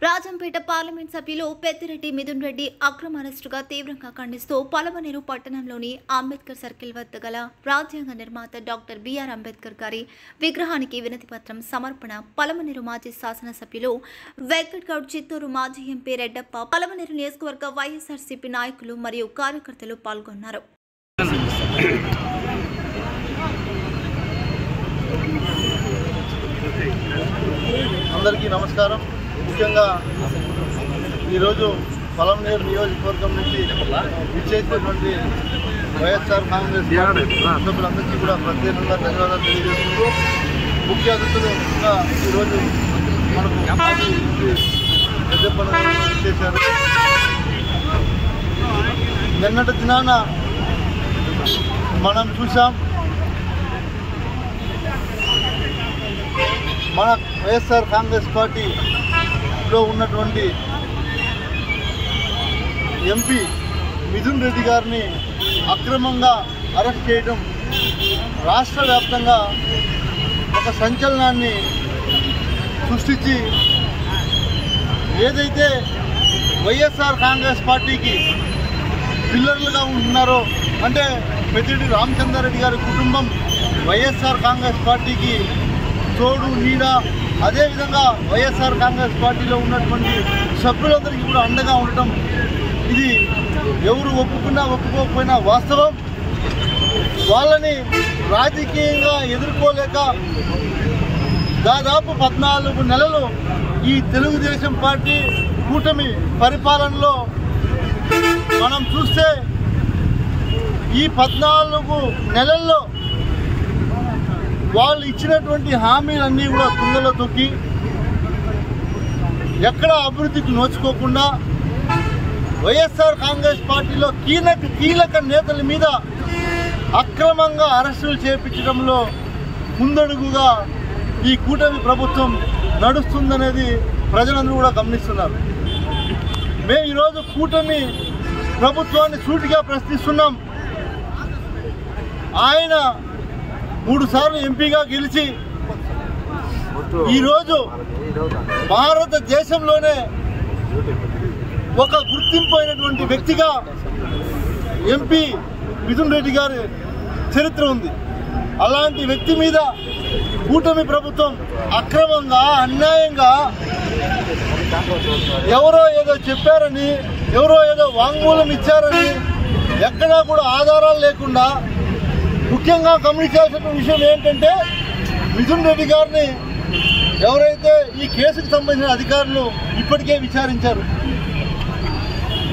Rajampet parliament సభ్యులు పెద్దిరెడ్డి మిథున్ రెడ్డి అక్రమ అరెస్టుగా తీవ్రంగా ఖండిస్తూ పలమనేరు పట్టణంలోని అంబేద్కర్ సర్కిల్ వద్ద గల రాజ్యాంగ నిర్మాత డాక్టర్ బిఆర్ అంబేద్కర్ గారి విగ్రహానికి వినతిపత్రం సమర్పణ పలమనేరు మాజీ శాసనసభ్యులు వెంకట్గౌడ్, చిత్తూరు మాజీ ఎంపీ రెడ్డప్ప, పలమనేరు నియోజకవర్గ వైఎస్ఆర్సీపీ నాయకులు మరియు కార్యకర్తలు పాల్గొన్నారు. అందరికీ నమస్కారం. ముఖ్యంగా ఈరోజు పలమనేరు నియోజకవర్గం నుంచి విచ్చేసినటువంటి వైఎస్ఆర్ కాంగ్రెస్ సభ్యులందరికీ కూడా ప్రత్యేకంగా ధన్యవాదాలు తెలియజేస్తూ, ముఖ్య అతిథులుగా ఈరోజు మనకు చేశారు. నిన్నటి దినాన మనం చూసాం, మన వైఎస్ఆర్ కాంగ్రెస్ పార్టీలో ఉన్నటువంటి ఎంపీ మిథున్ రెడ్డి గారిని అక్రమంగా అరెస్ట్ చేయడం రాష్ట్ర వ్యాప్తంగా ఒక సంచలనాన్ని సృష్టించి, ఏదైతే వైఎస్ఆర్ కాంగ్రెస్ పార్టీకి పిల్లర్లుగా ఉన్నారో, అంటే పెద్దిరెడ్డి రామచంద్రారెడ్డి గారి కుటుంబం వైఎస్ఆర్ కాంగ్రెస్ పార్టీకి తోడు నీడ, అదేవిధంగా వైఎస్ఆర్ కాంగ్రెస్ పార్టీలో ఉన్నటువంటి సభ్యులందరికీ కూడా అండగా ఉండటం, ఇది ఎవరు ఒప్పుకున్నా ఒప్పుకోకపోయినా వాస్తవం. వాళ్ళని రాజకీయంగా ఎదుర్కోలేక దాదాపు 14 నెలలు ఈ తెలుగుదేశం పార్టీ కూటమి పరిపాలనలో మనం చూస్తే, ఈ 14 నెలల్లో వాళ్ళు ఇచ్చినటువంటి హామీలన్నీ కూడా తుంగలో తొక్కి, ఎక్కడ అభివృద్ధికి నోచుకోకుండా వైఎస్ఆర్ కాంగ్రెస్ పార్టీలో కీలక నేతల మీద అక్రమంగా అరెస్టులు చేపించడంలో ముందడుగుగా ఈ కూటమి ప్రభుత్వం నడుస్తుందనేది ప్రజలందరూ కూడా గమనిస్తున్నారు. మేము ఈరోజు కూటమి ప్రభుత్వాన్ని సూటిగా ప్రశ్నిస్తున్నాం. ఆయన 3 సార్లు ఎంపీగా గెలిచి ఈరోజు భారతదేశంలోనే ఒక గుర్తింపు అయినటువంటి వ్యక్తిగా ఎంపీ మిథున్ రెడ్డి గారి చరిత్ర ఉంది. అలాంటి వ్యక్తి మీద కూటమి ప్రభుత్వం అక్రమంగా, అన్యాయంగా ఎవరో ఏదో చెప్పారని, ఎవరో ఏదో వాంగ్మూలం ఇచ్చారని, ఎక్కడా కూడా ఆధారాలు లేకుండా, ముఖ్యంగా గమనించాల్సిన విషయం ఏంటంటే, మిథున్ రెడ్డి గారిని ఎవరైతే ఈ కేసుకు సంబంధించిన అధికారులు ఇప్పటికే విచారించారు,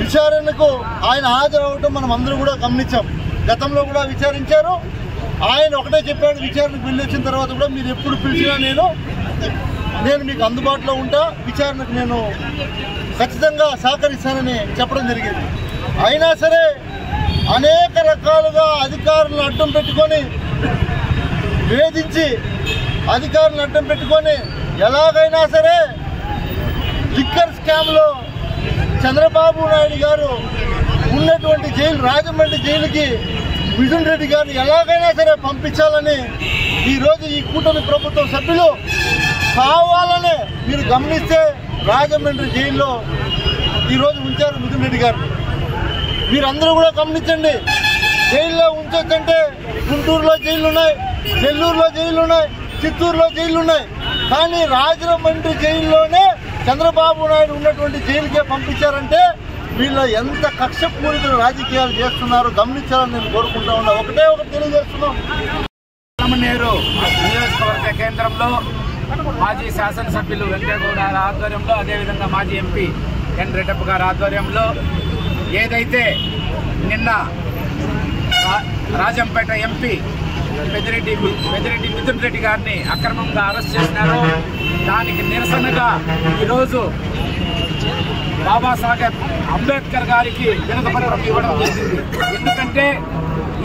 విచారణకు ఆయన హాజరవటం మనం అందరూ కూడా గమనించాం. గతంలో కూడా విచారించారు. ఆయన ఒకటే చెప్పాడు, విచారణకు వెళ్ళి వచ్చిన తర్వాత కూడా మీరు ఎప్పుడు పిలిచినా నేను మీకు అందుబాటులో ఉంటా, విచారణకు నేను ఖచ్చితంగా సహకరిస్తానని చెప్పడం జరిగింది. అయినా సరే అనేక రకాలుగా అధికారులను అడ్డం పెట్టుకొని, వేధించి అధికారులను అడ్డం పెట్టుకొని, ఎలాగైనా సరే లిక్కర్ స్కామ్లో చంద్రబాబు నాయుడు గారు ఉన్నటువంటి జైలు, రాజమండ్రి జైలుకి మిథున్ రెడ్డి గారిని ఎలాగైనా సరే పంపించాలని ఈరోజు ఈ కూటమి ప్రభుత్వం సభ్యులు కావాలనే, మీరు గమనిస్తే రాజమండ్రి జైల్లో ఈరోజు ఉంచారు మిథున్ రెడ్డి గారిని. మీరందరూ కూడా గమనించండి. జైల్లో ఉంచొచ్చంటే గుంటూరులో జైళ్ళు ఉన్నాయి, నెల్లూరులో జైళ్ళు ఉన్నాయి, చిత్తూరులో జైళ్ళు ఉన్నాయి. కానీ రాజమండ్రి జైల్లోనే చంద్రబాబు నాయుడు ఉన్నటువంటి జైలుకే పంపించారంటే వీళ్ళు ఎంత కక్షపూరిత రాజకీయాలు చేస్తున్నారో గమనించాలని నేను కోరుకుంటా ఉన్నా. ఒకటి తెలియజేస్తున్నాం. పలమనేరు నియోజకవర్గ కేంద్రంలో మాజీ శాసనసభ్యులు వెంకటగౌడ గారి ఆధ్వర్యంలో, అదేవిధంగా మాజీ ఎంపీ ఎన్ రెడ్డప్ప గారి ఆధ్వర్యంలో ఏదైతే నిన్న రాజంపేట ఎంపీ పెద్దిరెడ్డి మిథున్ రెడ్డి గారిని అక్రమంగా అరెస్ట్ చేసినారో, దానికి నిరసనగా ఈరోజు బాబాసాహెబ్ అంబేద్కర్ గారికి వినతిపత్రం ఇవ్వడం జరిగింది. ఎందుకంటే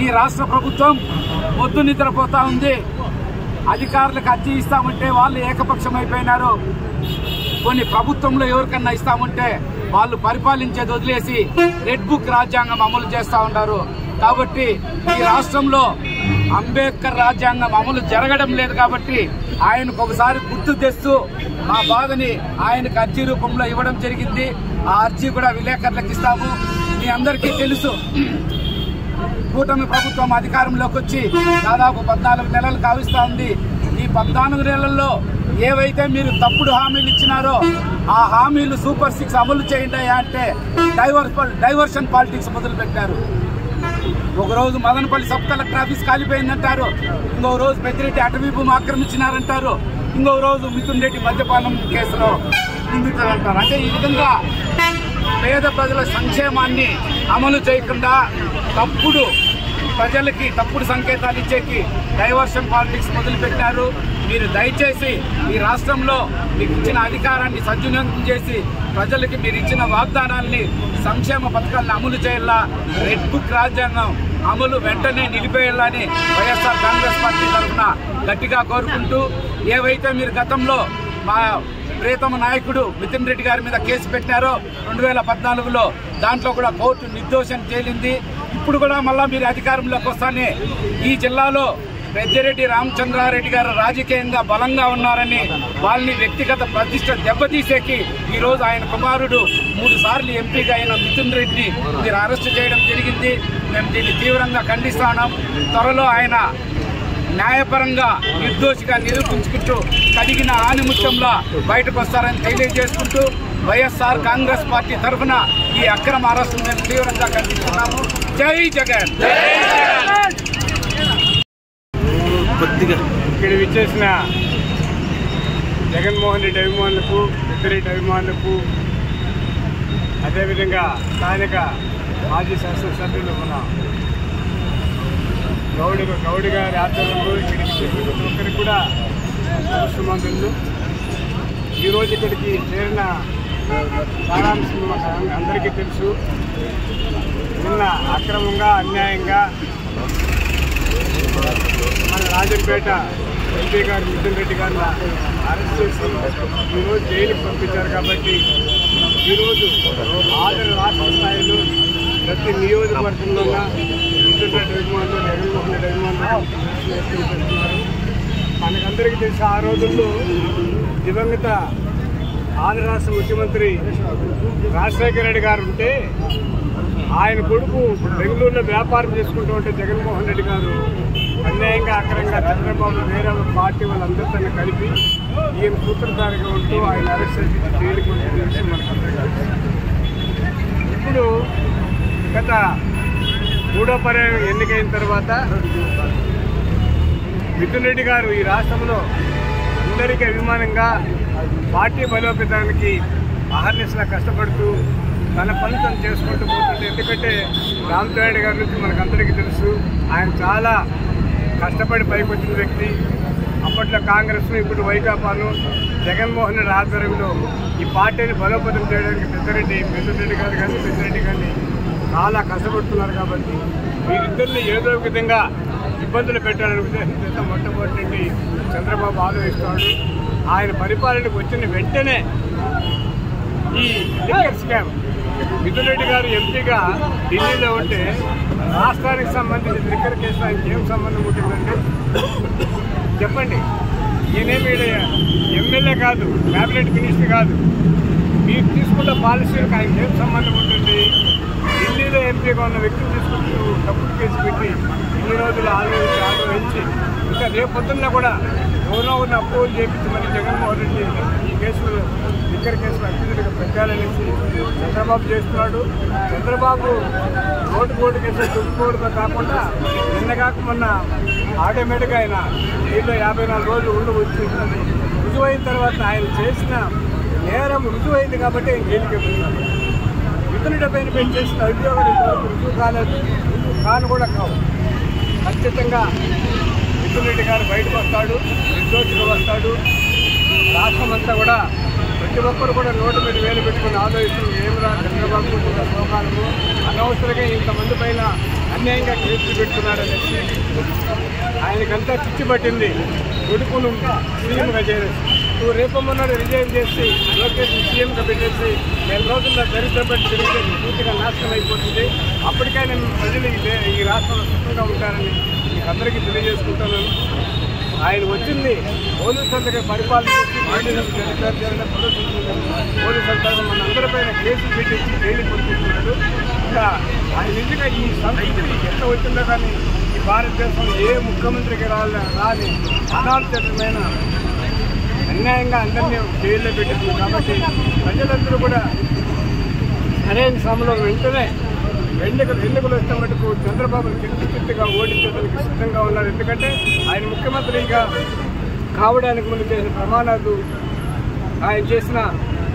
ఈ రాష్ట్ర ప్రభుత్వం పొద్దు నిద్రపోతా ఉంది. అధికారులకు అర్జీ ఇస్తామంటే వాళ్ళు ఏకపక్షం అయిపోయినారు. కొన్ని ప్రభుత్వంలో ఎవరికన్నా ఇస్తామంటే వాళ్ళు పరిపాలించేది వదిలేసి రెడ్ బుక్ రాజ్యాంగం అమలు చేస్తూ ఉన్నారు. కాబట్టి ఈ రాష్ట్రంలో అంబేద్కర్ రాజ్యాంగం అమలు జరగడం లేదు కాబట్టి ఆయనకు ఒకసారి గుర్తు తెస్తూ మా బాధని ఆయనకు అర్జీ రూపంలో ఇవ్వడం జరిగింది. ఆ అర్జీ కూడా విలేకరులకు ఇస్తాము. మీ అందరికీ తెలుసు, కూటమి ప్రభుత్వం అధికారంలోకి వచ్చి దాదాపు 14 నెలలు కావిస్తా ఉంది. ఈ 14 నెలల్లో ఏవైతే మీరు తప్పుడు హామీలు ఇచ్చినారో ఆ హామీలు సూపర్ 6 అమలు చేయండి అంటే డైవర్షన్ పాలిటిక్స్ మొదలు పెట్టారు. ఒకరోజు మదనపల్లి సబ్ కలెక్టర్ ఆఫీస్ కాలిపోయిందంటారు, ఇంకొక రోజు పెద్దిరెడ్డి అటవీ భూమి ఆక్రమించినారంటారు, ఇంకొక రోజు మిథున్ రెడ్డి మద్యపానం కేసులో నిందితులంటారు. అంటే ఈ విధంగా పేద ప్రజల సంక్షేమాన్ని అమలు చేయకుండా ప్రజలకి తప్పుడు సంకేతాలు ఇచ్చేకి డైవర్షన్ పాలిటిక్స్ మొదలుపెట్టారు. మీరు దయచేసి ఈ రాష్ట్రంలో మీకు ఇచ్చిన అధికారాన్ని సద్వినియోగం చేసి ప్రజలకి మీరు ఇచ్చిన వాగ్దానాల్ని, సంక్షేమ పథకాలను అమలు చేయాలా, రెడ్ బుక్ రాజ్యాంగం అమలు వెంటనే నిలిపేయాలని వైఎస్ఆర్ కాంగ్రెస్ పార్టీ తరఫున గట్టిగా కోరుకుంటూ, ఏవైతే మీరు గతంలో మా ప్రియతమ నాయకుడు మిథున్ రెడ్డి గారి మీద కేసు పెట్టారో 2014లో, దాంట్లో కూడా కోర్టు నిర్దోషం తేలింది. ఇప్పుడు కూడా మళ్ళా మీరు అధికారంలోకి వస్తానే ఈ జిల్లాలో పెద్దిరెడ్డి రామచంద్రారెడ్డి గారు రాజకీయంగా బలంగా ఉన్నారని, వాళ్ళని వ్యక్తిగత ప్రతిష్ట దెబ్బతీసేకి ఈరోజు ఆయన కుమారుడు 3 సార్లు ఎంపీగా అయిన మిథున్ రెడ్డిని మీరు అరెస్టు చేయడం జరిగింది. మేము దీన్ని తీవ్రంగా ఖండిస్తున్నాం. త్వరలో ఆయన న్యాయపరంగా నిర్దోషిగా నిరూపించుకుంటూ కడిగిన ఆనిముత్యంలా బయటకు వస్తారని తెలియజేసుకుంటూ వైఎస్ఆర్ కాంగ్రెస్ పార్టీ తరఫున ఈ అక్రమ అరెస్టును మేము తీవ్రంగా ఖండిస్తున్నాము. జై జగన్. ఇక్కడ విచ్చేసిన జగన్మోహన్ రెడ్డి అభిమానులకు, పెద్దిరెడ్డి అభిమానులకు, అదేవిధంగా స్థానిక మాజీ శాసనసభ్యులు మన గౌడి గారి ఆధ్వర్యంలో ఇక్కడికి చేసిన ప్రతి ఒక్కరికి కూడా శుభాకాంక్షలు. ఈరోజు ఇక్కడికి చేరిన సారాంశం అందరికీ తెలుసు. నిన్న అక్రమంగా, అన్యాయంగా మన రాజంపేట ఎంపీ గారు మిథున్ రెడ్డి గారిని అరెస్ట్ చేసి ఈరోజు జైలుకి పంపించారు. కాబట్టి ఈరోజు రాష్ట్ర స్థాయిలో ప్రతి నియోజకవర్గంలో మిథున్ రెడ్డి అభిమానులు, జగన్మోహన్ రెడ్డి అభిమానులు పెడుతున్నారు. మనకందరికీ తెలిసి ఆ రోజుల్లో దివంగత ఆంధ్ర రాష్ట్ర ముఖ్యమంత్రి రాజశేఖర రెడ్డి గారు ఉంటే ఆయన కొడుకు బెంగళూరులో వ్యాపారం చేసుకుంటూ ఉంటే జగన్మోహన్ రెడ్డి గారు అన్యాయంగా, అక్రమంగా చంద్రబాబు వేరే పార్టీ వాళ్ళందరితో కలిపి ఈయన సూత్రధారిగా ఉంటూ ఆయన అరెస్ట్ చేసి జైలుకి వచ్చిన విషయం మనకందరికీ. ఇప్పుడు గత 3వ పర్యాయం ఎన్నికైన తర్వాత మిథున్ రెడ్డి గారు ఈ రాష్ట్రంలో అందరికీ అభిమానంగా పార్టీ బలోపేతానికి అహర్నిశలా కష్టపడుతూ తన పని తను చేసుకుంటూ పోతుంటే, ఎందుకంటే రామచంద్రారెడ్డి గారి నుంచి మనకందరికీ తెలుసు, ఆయన చాలా కష్టపడి పైకి వచ్చిన వ్యక్తి. అప్పట్లో కాంగ్రెస్ను, ఇప్పుడు వైకాపాను, జగన్మోహన్ రెడ్డి ఆధ్వర్యంలో ఈ పార్టీని బలోపేతం చేయడానికి మిథున్ రెడ్డి గారు కానీ పెద్దిరెడ్డి కానీ చాలా కష్టపడుతున్నారు. కాబట్టి వీరిద్దరిని ఏదో విధంగా ఇబ్బందులు పెట్టాలని ఉద్దేశంతో మొట్టమొదటి నుండి చంద్రబాబు ఆలోచిస్తున్నాడు. ఆయన పరిపాలనకు వచ్చిన వెంటనే ఈ లిక్కర్ స్కామ్, మిథున్ రెడ్డి గారు ఎంపీగా ఢిల్లీలో ఉంటే రాష్ట్రానికి సంబంధించిన లిక్కర్ కేసు ఆయనకి ఏం సంబంధం ఉంటుందండి? చెప్పండి. ఈయనేమి ఎమ్మెల్యే కాదు, క్యాబినెట్ మినిస్టర్ కాదు. మీరు తీసుకున్న పాలసీలకు ఆయనకి ఏం సంబంధం ఉంటుంది? ఢిల్లీలో ఎంపీగా ఉన్న వ్యక్తిని తీసుకుంటూ తప్పుడు కేసు పెట్టి ఇన్ని రోజులు ఆలోచించి ఇంకా రేపు పొద్దున్న కూడా ఎవరో ఉన్న అప్రూవల్ చేపించి మరి జగన్మోహన్ రెడ్డి ఈ కేసులు, లిక్కర్ కేసులు అత్యధికంగా పెట్టాలనేసి చంద్రబాబు చేస్తున్నాడు. చంద్రబాబు ఓటు కేసులు దుక్కుకోవడంతో కాకుండా నిన్నగాక మొన్న ఆటోమేటిక్గా ఆయన జైల్లో 54 రోజులు ఉండవచ్చు. రుజువైన తర్వాత ఆయన చేసిన నేరం రుజువైంది కాబట్టి ఆయన జైలుకి వెళ్తున్నాడు. మిథున్ రెడ్డి పైన పెట్టి చేసిన అభియోగాలు ఇంతవరకు రుజువు కాలేదు, కాను కూడా కావు. ఖచ్చితంగా మిథున్ రెడ్డి గారు బయటకు వస్తాడు, నిర్దోషిగా వస్తాడు. రాష్ట్రం అంతా కూడా ప్రతి ఒక్కరు కూడా నోటు మీద వేలు పెట్టుకుని ఆలోచిస్తుంది, ఏమిరా చంద్రబాబు శోకాలను అనవసరంగా ఇంతమంది పైన అన్యాయంగా కేసులు పెడుతున్నారనేసి. ఆయనకంతా చిచ్చి పట్టింది. కొడుకును సీఎంగా చేరేసి నువ్వు రేపమ్మన్నాడు రిజైన్ చేసి లోకేష్ సీఎంగా పెట్టేసి 4 రోజుల్లో దరిద్రపడి తిరిగితే పూర్తిగా నాశనం అయిపోతుంది. అప్పటికైనా ప్రజలు ఈ రాష్ట్రంలో సుఖంగా ఉంటారని మీకు అందరికీ తెలియజేసుకుంటున్నాను. ఆయన వచ్చింది పోలీసు అంతగా పరిపాలన పోలీసు అంతగా మన అందరిపైన కేసులు పెట్టించి జైలు పంపిస్తున్నాడు. ఇంకా ఆయన ఎందుకు ఈ సంస్కృతి ఎట్లా వచ్చిందో కానీ ఈ భారతదేశంలో ఏ ముఖ్యమంత్రికి రాని అనాలోచితమైన అన్యాయంగా అందరినీ జైల్లో పెట్టింది. కాబట్టి ప్రజలందరూ కూడా సరైన సమయంలో వెంటనే ఎన్నికలు వస్తే మటుకు చంద్రబాబును చిత్తుగా ఓడించడానికి సిద్ధంగా ఉన్నారు. ఎందుకంటే ఆయన ముఖ్యమంత్రిగా కావడానికి ముందు చేసిన ప్రమాణాలు, ఆయన చేసిన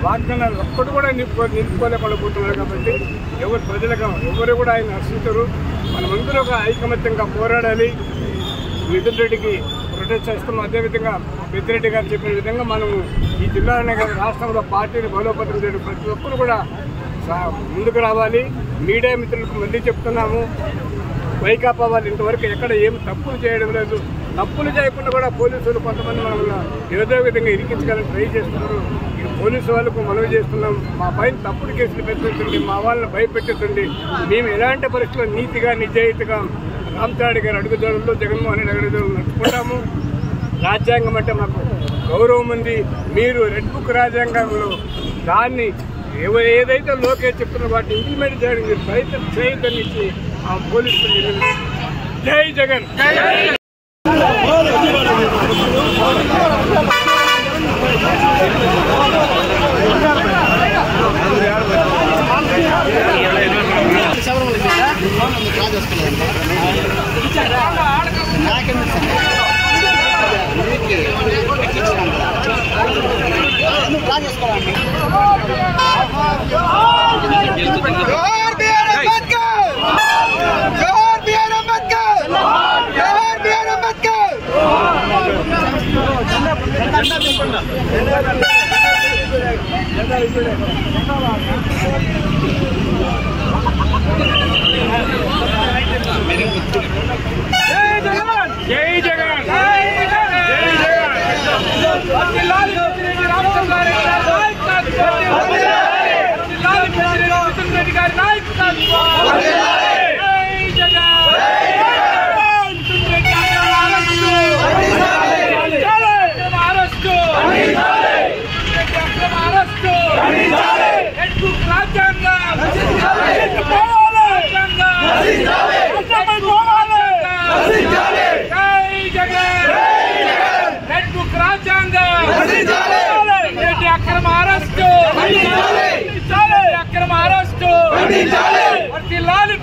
వాగ్దానాలు ఒక్కటి కూడా నిలుపుకోలేకపోతున్నారు. కాబట్టి ఎవరు కూడా ఆయన హర్షించరు. మనమందరూ ఒక ఐకమత్యంగా పోరాడాలి. మిథున్ రెడ్డికి ప్రొటెస్ట్ చేస్తున్నాం. అదేవిధంగా పెద్దిరెడ్డి గారు చెప్పిన విధంగా మనము ఈ జిల్లాలోనే కాదు రాష్ట్రంలో పార్టీని బలోపేతం చేయడం ప్రతి ఒక్కరు కూడా ముందుకు రావాలి. మీడియా మిత్రులకు మళ్ళీ చెప్తున్నాము, వైకాపా వాళ్ళు ఇంతవరకు ఎక్కడ ఏమి తప్పులు చేయడం లేదు. తప్పులు చేయకుండా కూడా పోలీసులు కొంతమంది మనల్ని ఏదో విధంగా ఇరికించగలని ట్రై చేస్తున్నారు. ఇది పోలీసు వాళ్ళకు మనవి చేస్తున్నాం, మా పైన తప్పుడు కేసులు పెట్టండి, మా వాళ్ళని భయపెట్టండి. మేము ఎలాంటి పరిస్థితుల్లో నీతిగా నిజాయితీగా రామచారి గారి అడుగుదోడుల్లో జగన్మోహన్ రెడ్డి అడుగుదోడులు నడుచుకుంటాము. రాజ్యాంగం అంటే మాకు గౌరవం ఉంది. మీరు రెడ్ బుక్ రాజ్యాంగంలో దాన్ని ఏదైతే లోకేష్ చెప్తున్న వాటిని ఇంప్లిమెంట్ చేయడానికి ప్రయత్నం చేయొద్దని ఇచ్చి ఆ పోలీసులు జై జగన్. జై జగన్.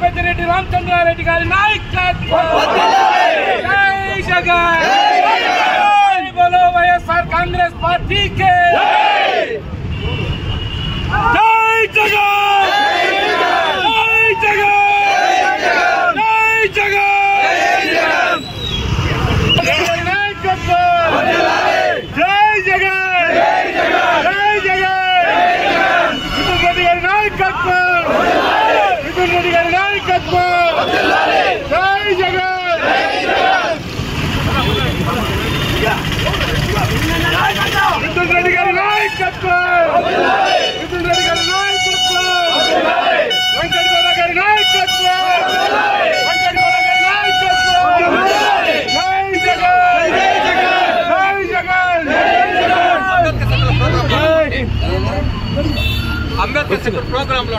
పెద్దిరెడ్డి రామచంద్రారెడ్డి గారి నాయకత్వం. జై జగన్. బోలో వైఎస్ఆర్ కాంగ్రెస్ పార్టీ కే జై జగన్. జై జగన్. జై జగన్. నాయకత్వం. జై జగన్. జై జగన్. మిథున్ రెడ్డి గారి నాయకత్వం. మిథున్ రెడ్డి గారి నాయకత్వం. జై జగన్. మిథున్ రెడ్డి గారి నాయకత్వం. మిథున్ రెడ్డి గారి నాయకత్వం. వెంకటగౌడ గారి నాయకత్వం. వెంకటగౌడ గారి నాయకత్వం. జై జగన్. జై జగన్. అంబేద్కర్ ప్రోగ్రామ్ లో